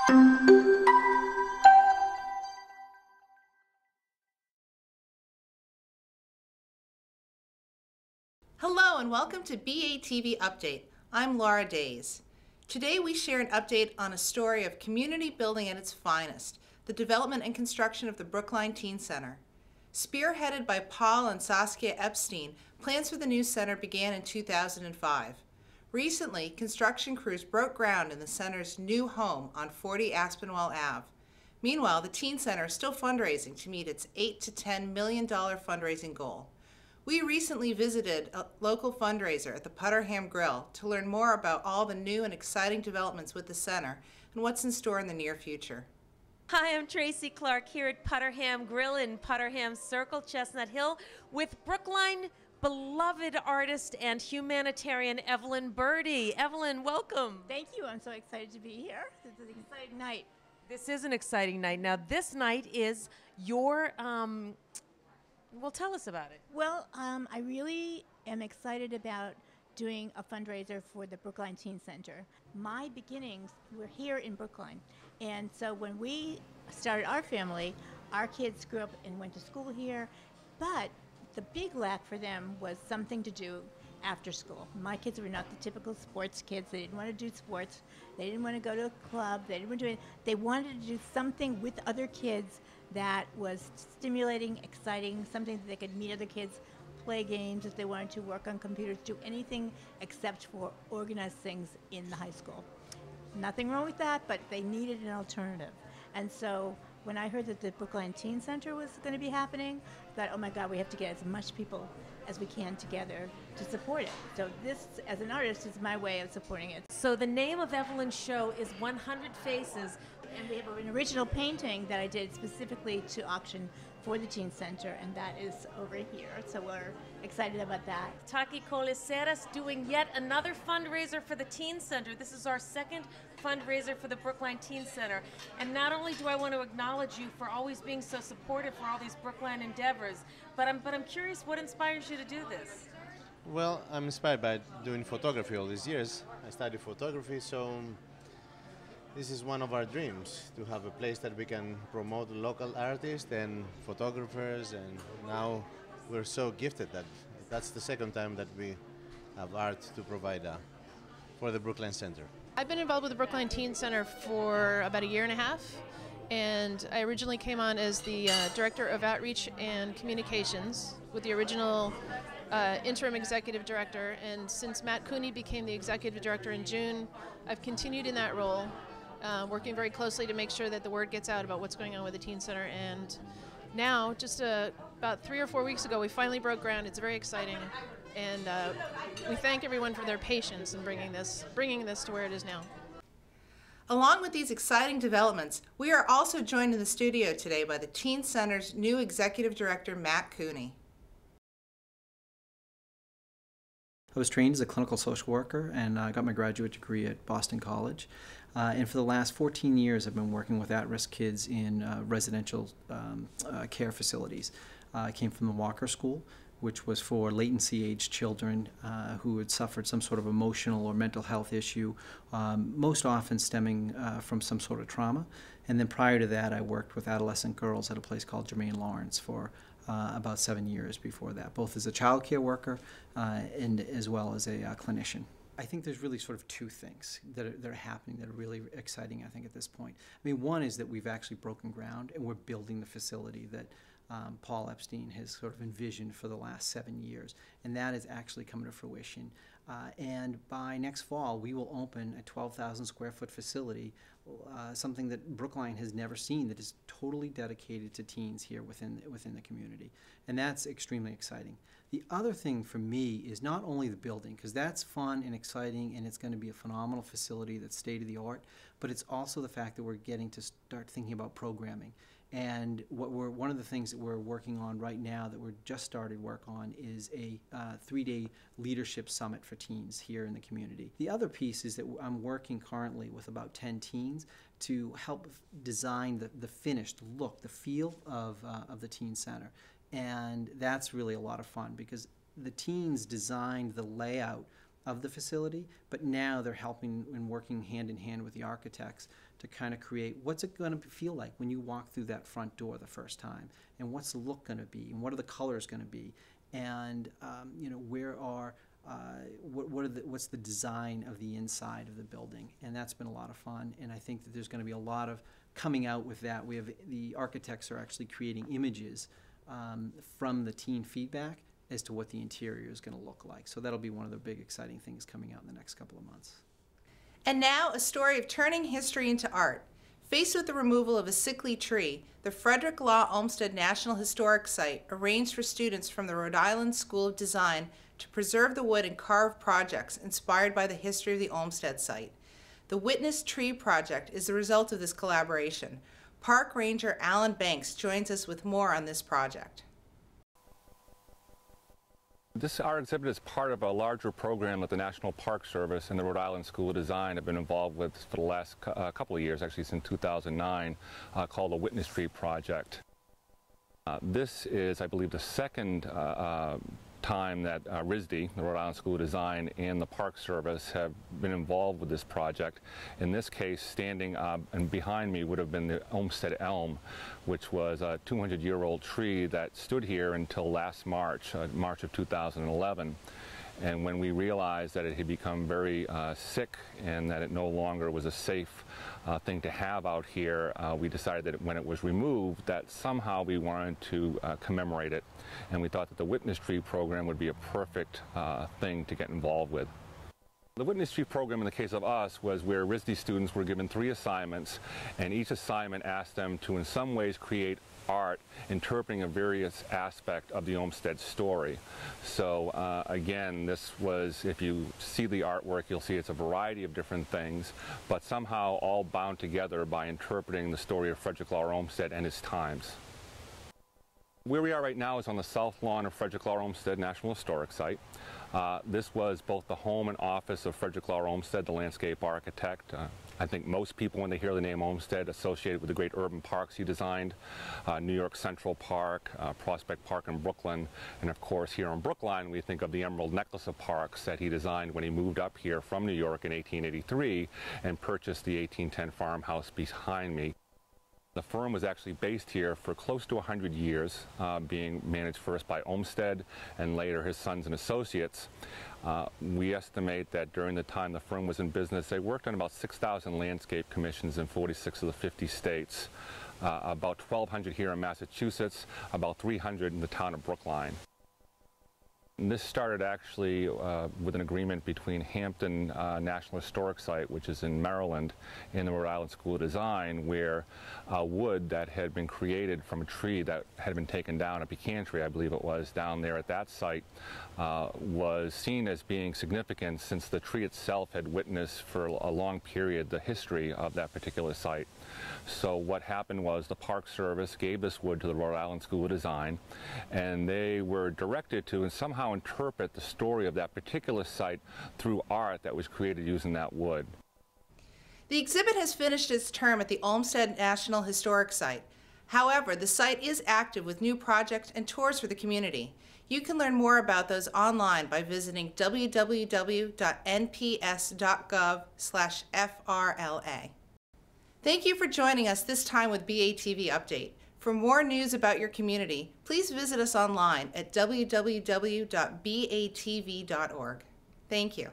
Hello and welcome to BATV Update. I'm Laura Days. Today we share an update on a story of community building at its finest, the development and construction of the Brookline Teen Center. Spearheaded by Paul and Saskia Epstein, plans for the new center began in 2005. Recently, construction crews broke ground in the center's new home on 40 Aspinwall Ave. Meanwhile, the Teen Center is still fundraising to meet its $8 to $10 million fundraising goal. We recently visited a local fundraiser at the Putterham Grill to learn more about all the new and exciting developments with the center and what's in store in the near future. Hi, I'm Tracy Clark here at Putterham Grill in Putterham Circle, Chestnut Hill, with Brookline beloved artist and humanitarian Evelyn Berde. Evelyn, welcome. Thank you. I'm so excited to be here. This is an exciting night. This is an exciting night. Now, this night is your well, tell us about it. Well, I really am excited about doing a fundraiser for the Brookline Teen Center. My beginnings were here in Brookline, and so when we started our family, our kids grew up and went to school here, but the big lack for them was something to do after school. My kids were not the typical sports kids. They didn't want to do sports. They didn't want to go to a club. They didn't want to do it. They wanted to do something with other kids that was stimulating, exciting, something that they could meet other kids, play games if they wanted to, work on computers, do anything except for organize things in the high school. Nothing wrong with that, but they needed an alternative. And so when I heard that the Brookline Teen Center was going to be happening, I thought, oh my God, we have to get as much people as we can together to support it. So this, as an artist, is my way of supporting it. So the name of Evelyn's show is 100 Faces. And we have an original painting that I did specifically to auction for the Teen Center, and that is over here. So we're excited about that. Taki Coliceras doing yet another fundraiser for the Teen Center. This is our second fundraiser for the Brookline Teen Center. And not only do I want to acknowledge you for always being so supportive for all these Brookline endeavors, but I'm curious, what inspires you to do this? Well, I'm inspired by doing photography all these years. I studied photography, so this is one of our dreams, to have a place that we can promote local artists and photographers, and now we're so gifted that that's the second time that we have art to provide for the Brookline Center. I've been involved with the Brookline Teen Center for about a year and a half, and I originally came on as the Director of Outreach and Communications with the original interim executive director, and since Matt Cooney became the executive director in June, I've continued in that role. Working very closely to make sure that the word gets out about what's going on with the Teen Center. And now, just about 3 or 4 weeks ago, we finally broke ground. It's very exciting, and we thank everyone for their patience in bringing this to where it is now. Along with these exciting developments, we are also joined in the studio today by the Teen Center's new Executive Director, Matt Cooney. I was trained as a clinical social worker, and I got my graduate degree at Boston College. And for the last 14 years, I've been working with at-risk kids in residential care facilities. I came from the Walker School, which was for latency-aged children who had suffered some sort of emotional or mental health issue, most often stemming from some sort of trauma. And then prior to that, I worked with adolescent girls at a place called Jermaine Lawrence for about 7 years before that, both as a child care worker and as well as a clinician. I think there's really sort of two things that are happening that are really exciting, I think, at this point. I mean, one is that we've actually broken ground and we're building the facility that Paul Epstein has sort of envisioned for the last 7 years, and that is actually coming to fruition. And by next fall, we will open a 12,000 square foot facility, something that Brookline has never seen, that is totally dedicated to teens here within the community. And that's extremely exciting. The other thing for me is not only the building, because that's fun and exciting and it's going to be a phenomenal facility that's state of the art, but it's also the fact that we're getting to start thinking about programming. And one of the things that we're working on right now that we're just started work on is a 3-day leadership summit for teens here in the community. The other piece is that I'm working currently with about 10 teens to help design the finished look, the feel of the Teen Center. And that's really a lot of fun because the teens designed the layout of the facility, but now they're helping and working hand in hand with the architects to kind of create what's it going to feel like when you walk through that front door the first time, and what's the look going to be, and what are the colors going to be, and where are what's the design of the inside of the building. And that's been a lot of fun, and I think that there's going to be a lot of coming out with that. We have the architects are actually creating images from the teen feedback as to what the interior is going to look like. So that'll be one of the big exciting things coming out in the next couple of months. And now a story of turning history into art. Faced with the removal of a sickly tree, the Frederick Law Olmsted National Historic Site arranged for students from the Rhode Island School of Design to preserve the wood and carve projects inspired by the history of the Olmsted site. The Witness Tree Project is the result of this collaboration. Park Ranger Alan Banks joins us with more on this project. This art exhibit is part of a larger program that the National Park Service and the Rhode Island School of Design have been involved with for the last couple of years, actually since 2009, called the Witness Tree Project. This is, I believe, the second time that RISD, the Rhode Island School of Design, and the Park Service have been involved with this project. In this case, standing and behind me would have been the Olmsted elm, which was a 200-year-old tree that stood here until last March, March of 2011. And when we realized that it had become very sick and that it no longer was a safe thing to have out here, we decided that when it was removed, that somehow we wanted to commemorate it. And we thought that the Witness Tree program would be a perfect thing to get involved with. The Witness Tree program in the case of us was where RISD students were given 3 assignments, and each assignment asked them to in some ways create art interpreting a various aspect of the Olmsted story. So again, this was, if you see the artwork, you'll see it's a variety of different things, but somehow all bound together by interpreting the story of Frederick Law Olmsted and his times. Where we are right now is on the south lawn of Frederick Law Olmsted National Historic Site. This was both the home and office of Frederick Law Olmsted, the landscape architect. I think most people, when they hear the name Olmsted, associate it with the great urban parks he designed, New York Central Park, Prospect Park in Brooklyn, and of course here in Brookline we think of the Emerald Necklace of parks that he designed when he moved up here from New York in 1883 and purchased the 1810 farmhouse behind me. The firm was actually based here for close to 100 years, being managed first by Olmsted and later his sons and associates. We estimate that during the time the firm was in business, they worked on about 6,000 landscape commissions in 46 of the 50 states, about 1,200 here in Massachusetts, about 300 in the town of Brookline. And this started actually with an agreement between Hampton National Historic Site, which is in Maryland, and the Rhode Island School of Design, where wood that had been created from a tree that had been taken down, a pecan tree I believe it was, down there at that site, was seen as being significant since the tree itself had witnessed for a long period the history of that particular site. So what happened was the Park Service gave this wood to the Rhode Island School of Design, and they were directed to and somehow interpret the story of that particular site through art that was created using that wood. The exhibit has finished its term at the Olmsted National Historic Site. However, the site is active with new projects and tours for the community. You can learn more about those online by visiting www.nps.gov/FRLA. Thank you for joining us this time with BATV Update. For more news about your community, please visit us online at www.batv.org. Thank you.